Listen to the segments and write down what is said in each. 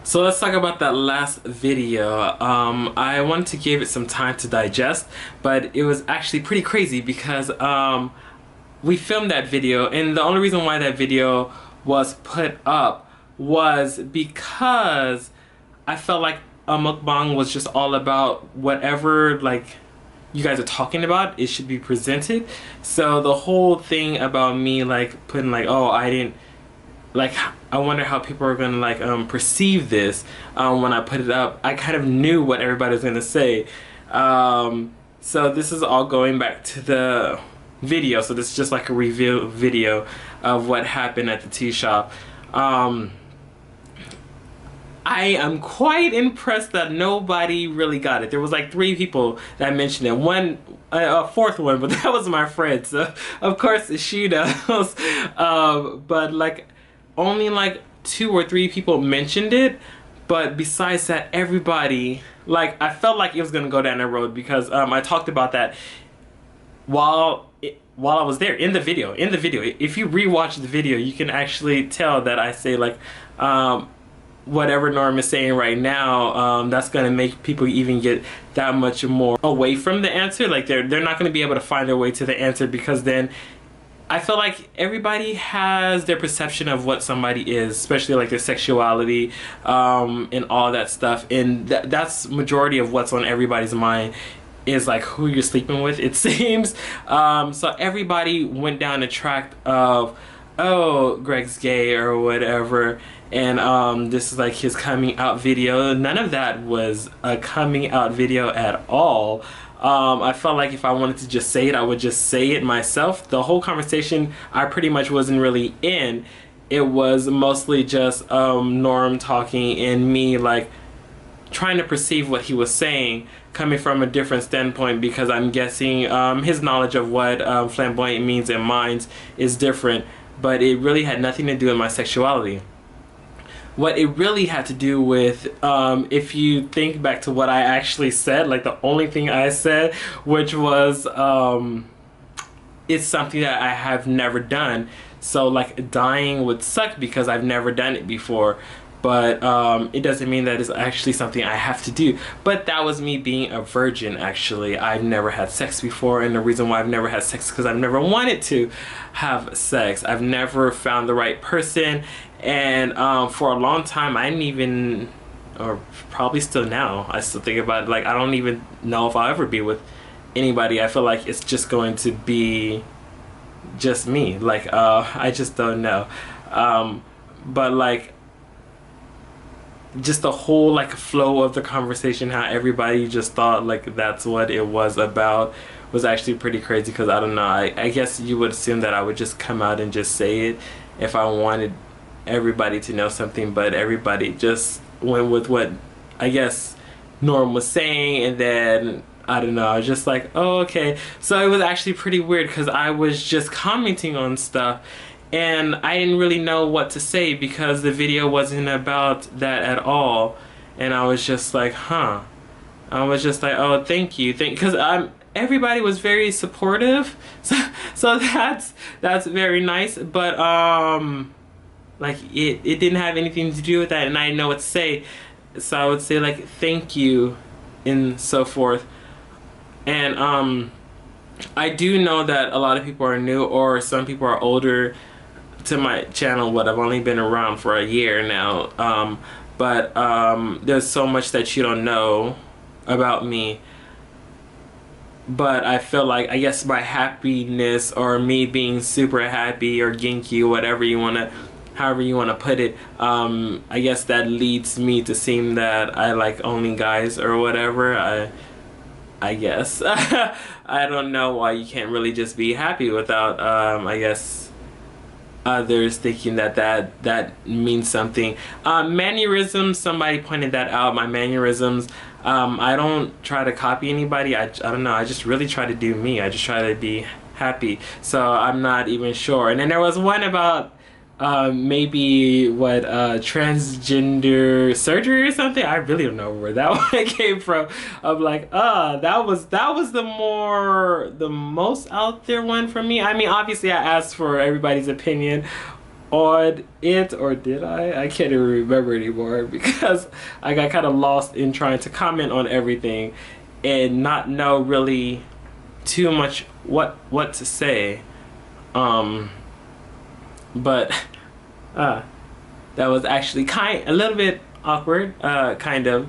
So let's talk about that last video. I wanted to give it some time to digest, but it was actually pretty crazy because we filmed that video, and the only reason why that video was put up was because I felt like a mukbang was just all about whatever like you guys are talking about, it should be presented. So the whole thing about me like putting like, oh, I didn't like, I wonder how people are gonna like perceive this when I put it up. I kind of knew what everybody was gonna say. So this is all going back to the video. So this is just like a review video of what happened at the tea shop. I am quite impressed that nobody really got it. There was like 3 people that mentioned it. One, a 4th one, but that was my friend. So of course she knows. But like only like 2 or 3 people mentioned it. But besides that, everybody, like, I felt like it was gonna go down that road because I talked about that while I was there in the video. If you rewatch the video, you can actually tell that I say like whatever Norm is saying right now, that's gonna make people even get that much more away from the answer. Like they're not gonna be able to find their way to the answer, because then I feel like everybody has their perception of what somebody is, especially like their sexuality and all that stuff, and that's majority of what's on everybody's mind is like who you're sleeping with, it seems. So everybody went down the track of, oh, Greg's gay or whatever, and this is like his coming out video. None of that was a coming out video at all. I felt like if I wanted to just say it, I would just say it myself. The whole conversation I pretty much wasn't really in. It was mostly just Norm talking and me like trying to perceive what he was saying coming from a different standpoint, because I'm guessing his knowledge of what flamboyant means and minds is different, but it really had nothing to do with my sexuality. What it really had to do with, if you think back to what I actually said, like the only thing I said, which was it's something that I have never done. So like dying would suck because I've never done it before, but it doesn't mean that it's actually something I have to do. But that was me being a virgin, actually. I've never had sex before, and the reason why I've never had sex is because I've never wanted to have sex. I've never found the right person, and for a long time I didn't even, or probably still now, I still think about it, like I don't even know if I'll ever be with anybody. I feel like it's just going to be just me, like I just don't know. But like just the whole like flow of the conversation, how everybody just thought like that's what it was about, was actually pretty crazy. Because I don't know, I guess you would assume that I would just come out and just say it if I wanted everybody to know something, but everybody just went with what I guess Norm was saying, and then I don't know, I was just like, oh, okay. So it was actually pretty weird because I was just commenting on stuff and I didn't really know what to say because the video wasn't about that at all. And I was just like, huh. I was just like, oh, thank you. Because everybody was very supportive. So that's very nice. But like it didn't have anything to do with that, and I didn't know what to say. So I would say like, thank you and so forth. And I do know that a lot of people are new, or some people are older to my channel, but I've only been around for a year now. But there's so much that you don't know about me. But I feel like, I guess my happiness, or me being super happy or ginky, whatever you want to, however you want to put it, I guess that leads me to seem that I like only guys or whatever. I guess. I don't know why you can't really just be happy without, I guess, others thinking that means something. Mannerisms, somebody pointed that out, my mannerisms. I don't try to copy anybody. I don't know, I just really try to do me. I just try to be happy. So I'm not even sure. And then there was one about maybe what transgender surgery or something. I really don't know where that one came from. I'm like, that was the most out there one for me. I mean, obviously I asked for everybody's opinion on it, or did I? I can't even remember anymore because I got kind of lost in trying to comment on everything and not know really too much what to say. But that was actually a little bit awkward, kind of,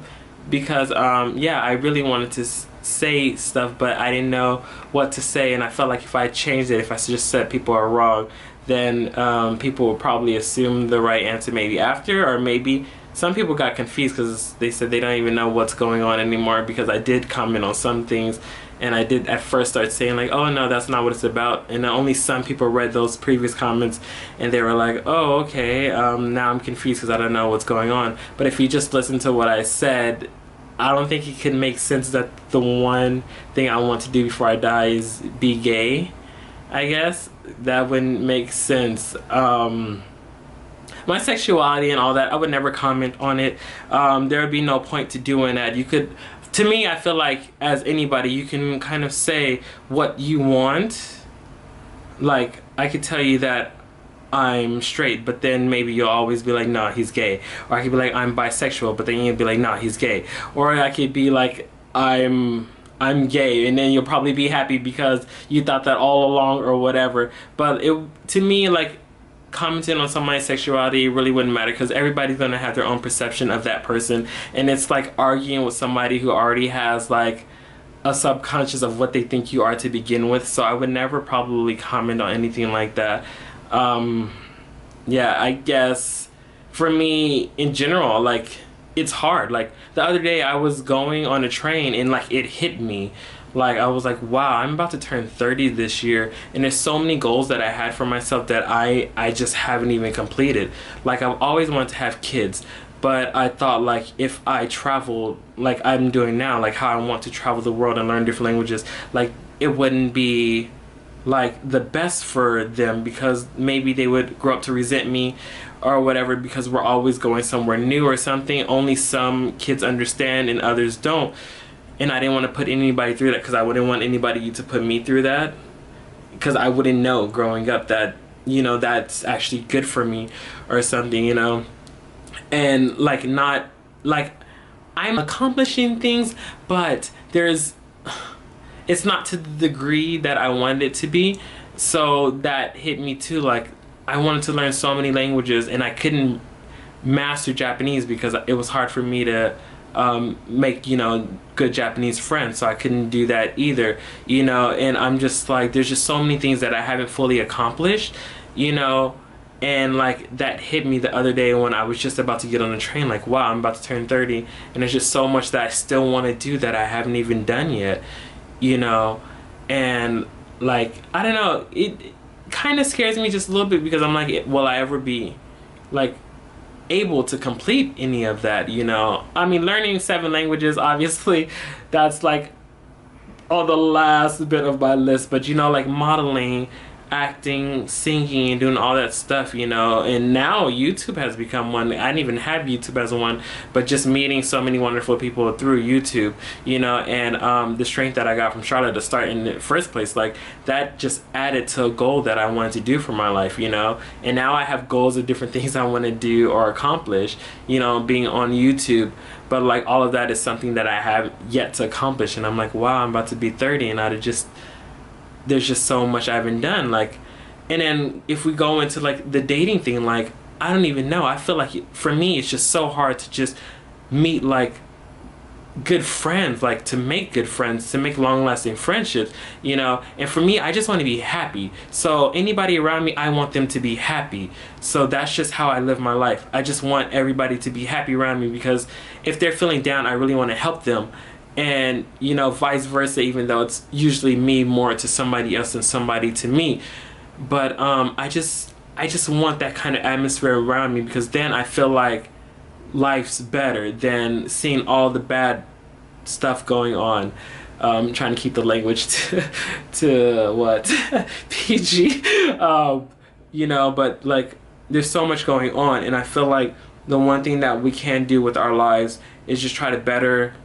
because yeah, I really wanted to say stuff, but I didn't know what to say, and I felt like if I changed it, if I just said people are wrong, then people would probably assume the right answer maybe after, or maybe some people got confused because they said they don't even know what's going on anymore, because I did comment on some things, and I did at first start saying like, oh no, that's not what it's about, and only some people read those previous comments and they were like, oh okay, now I'm confused because I don't know what's going on. But if you just listen to what I said, I don't think it can make sense that the one thing I want to do before I die is be gay. I guess that wouldn't make sense. My sexuality and all that, I would never comment on it. There would be no point to doing that. You could, to me, I feel like as anybody, you can kind of say what you want. Like, I could tell you that I'm straight, but then maybe you'll always be like, nah, he's gay. Or I could be like, I'm bisexual, but then you'll be like, nah, he's gay. Or I could be like, I'm gay, and then you'll probably be happy because you thought that all along or whatever. But to me, like, commenting on somebody's sexuality really wouldn't matter, because everybody's gonna have their own perception of that person, and it's like arguing with somebody who already has like a subconscious of what they think you are to begin with. So I would never probably comment on anything like that. Yeah, I guess for me in general, like, it's hard. Like, the other day I was going on a train and like it hit me. Like, I was like, wow, I'm about to turn 30 this year, and there's so many goals that I had for myself that I just haven't even completed. Like, I've always wanted to have kids, but I thought, like, if I traveled like I'm doing now, like how I want to travel the world and learn different languages, like, it wouldn't be like the best for them, because maybe they would grow up to resent me or whatever, because we're always going somewhere new or something. Only some kids understand and others don't. And I didn't want to put anybody through that, because I wouldn't want anybody to put me through that, because I wouldn't know growing up that, you know, that's actually good for me or something, you know. And like, not like I'm accomplishing things, but it's not to the degree that I wanted it to be. So that hit me too. Like, I wanted to learn so many languages, and I couldn't master Japanese because it was hard for me to make, you know, good Japanese friends, so I couldn't do that either, you know. And I'm just like, there's just so many things that I haven't fully accomplished, you know. And like, that hit me the other day when I was just about to get on the train, like, wow, I'm about to turn 30, and there's just so much that I still want to do that I haven't even done yet, you know. And like, I don't know, it kind of scares me just a little bit, because I'm like, will I ever be like able to complete any of that, you know? I mean, learning 7 languages, obviously that's like on the last bit of my list, but you know, like modeling, acting, singing, and doing all that stuff, you know. And now YouTube has become one. I didn't even have YouTube as one, but just meeting so many wonderful people through YouTube, you know, and the strength that I got from Charlotte to start in the first place, like, that just added to a goal that I wanted to do for my life, you know. And now I have goals of different things I want to do or accomplish, you know, being on YouTube. But like, all of that is something that I have yet to accomplish, and I'm like, wow, I'm about to be 30, and there's just so much I haven't done. Like, and then if we go into like the dating thing, like, I don't even know. I feel like for me, it's just so hard to just meet like good friends, like to make good friends, to make long-lasting friendships, you know. And for me, I just want to be happy. So anybody around me, I want them to be happy. So that's just how I live my life. I just want everybody to be happy around me, because if they're feeling down, I really want to help them. And you know, vice versa, even though it's usually me more to somebody else than somebody to me. But I just want that kind of atmosphere around me, because then I feel like life's better than seeing all the bad stuff going on. Trying to keep the language to what PG, you know. But like, there's so much going on, and I feel like the one thing that we can do with our lives is just try to better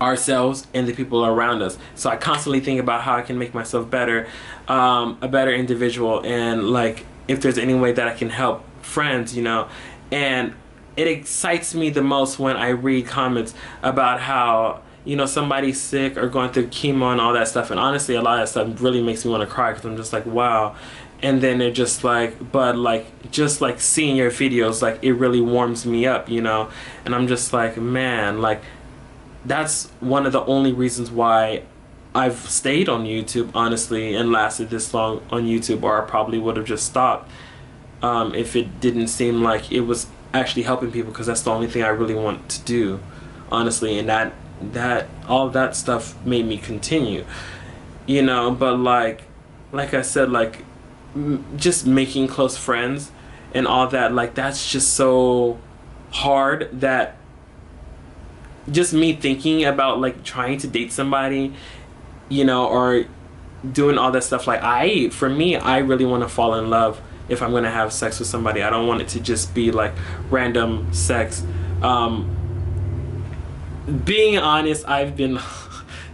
ourselves and the people around us. So I constantly think about how I can make myself better, a better individual, and like, if there's any way that I can help friends, you know. And it excites me the most when I read comments about how, you know, somebody's sick or going through chemo and all that stuff. And honestly, a lot of that stuff really makes me want to cry, because I'm just like, wow. And then they're just like, but like, just like seeing your videos, like it really warms me up, you know. And I'm just like, man, like that's one of the only reasons why I've stayed on YouTube, honestly, and lasted this long on YouTube, or I probably would have just stopped if it didn't seem like it was actually helping people, because that's the only thing I really want to do, honestly. And that all that stuff made me continue, you know. But like I said, like just making close friends and all that, like that's just so hard, that just me thinking about like trying to date somebody, you know, or doing all that stuff, like for me, I really want to fall in love if I'm gonna have sex with somebody. I don't want it to just be like random sex. Being honest, I've been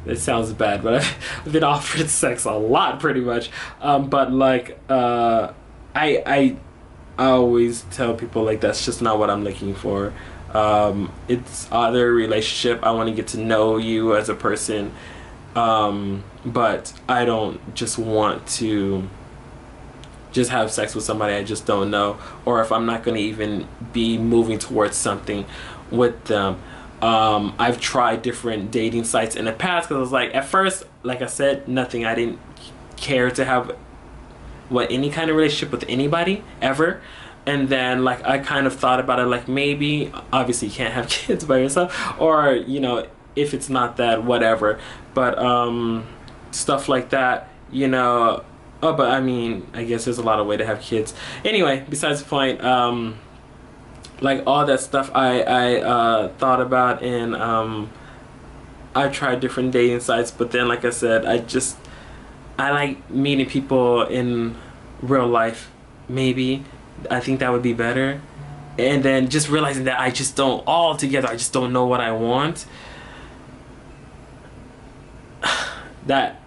it sounds bad, but I've been offered sex a lot, pretty much. But like I always tell people, like, that's just not what I'm looking for. It's other relationship. I want to get to know you as a person, but I don't just want to just have sex with somebody I just don't know, or if I'm not going to even be moving towards something with them. I've tried different dating sites in the past, because I was like, at first, like I said, nothing. I didn't care to have any kind of relationship with anybody ever. And then like I kind of thought about it, like maybe, obviously you can't have kids by yourself, or you know, if it's not that, whatever. But stuff like that, you know. Oh, but I mean, I guess there's a lot of way to have kids. Anyway, besides the point, like all that stuff I thought about, and I tried different dating sites, but then like I said, I like meeting people in real life. Maybe I think that would be better. And then just realizing that I just don't know what I want. That,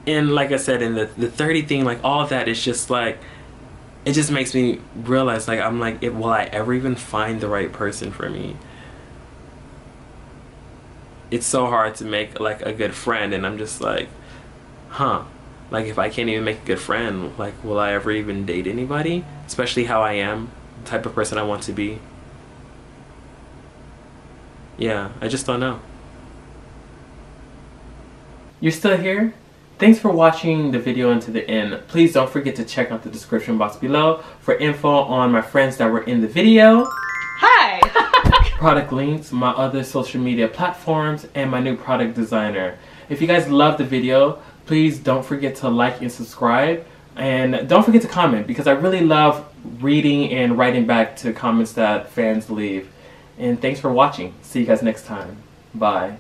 and like I said, in the 30 thing, like all of that is just like, it just makes me realize, like, I'm like, will I ever even find the right person for me? It's so hard to make like a good friend, and I'm just like, huh, like if I can't even make a good friend, like will I ever even date anybody? Especially how I am, the type of person I want to be. Yeah, I just don't know. You're still here? Thanks for watching the video until the end. Please don't forget to check out the description box below for info on my friends that were in the video. Hi! Product links, my other social media platforms, and my new product designer. If you guys love the video, please don't forget to like and subscribe. And don't forget to comment, because I really love reading and writing back to comments that fans leave. And thanks for watching. See you guys next time. Bye.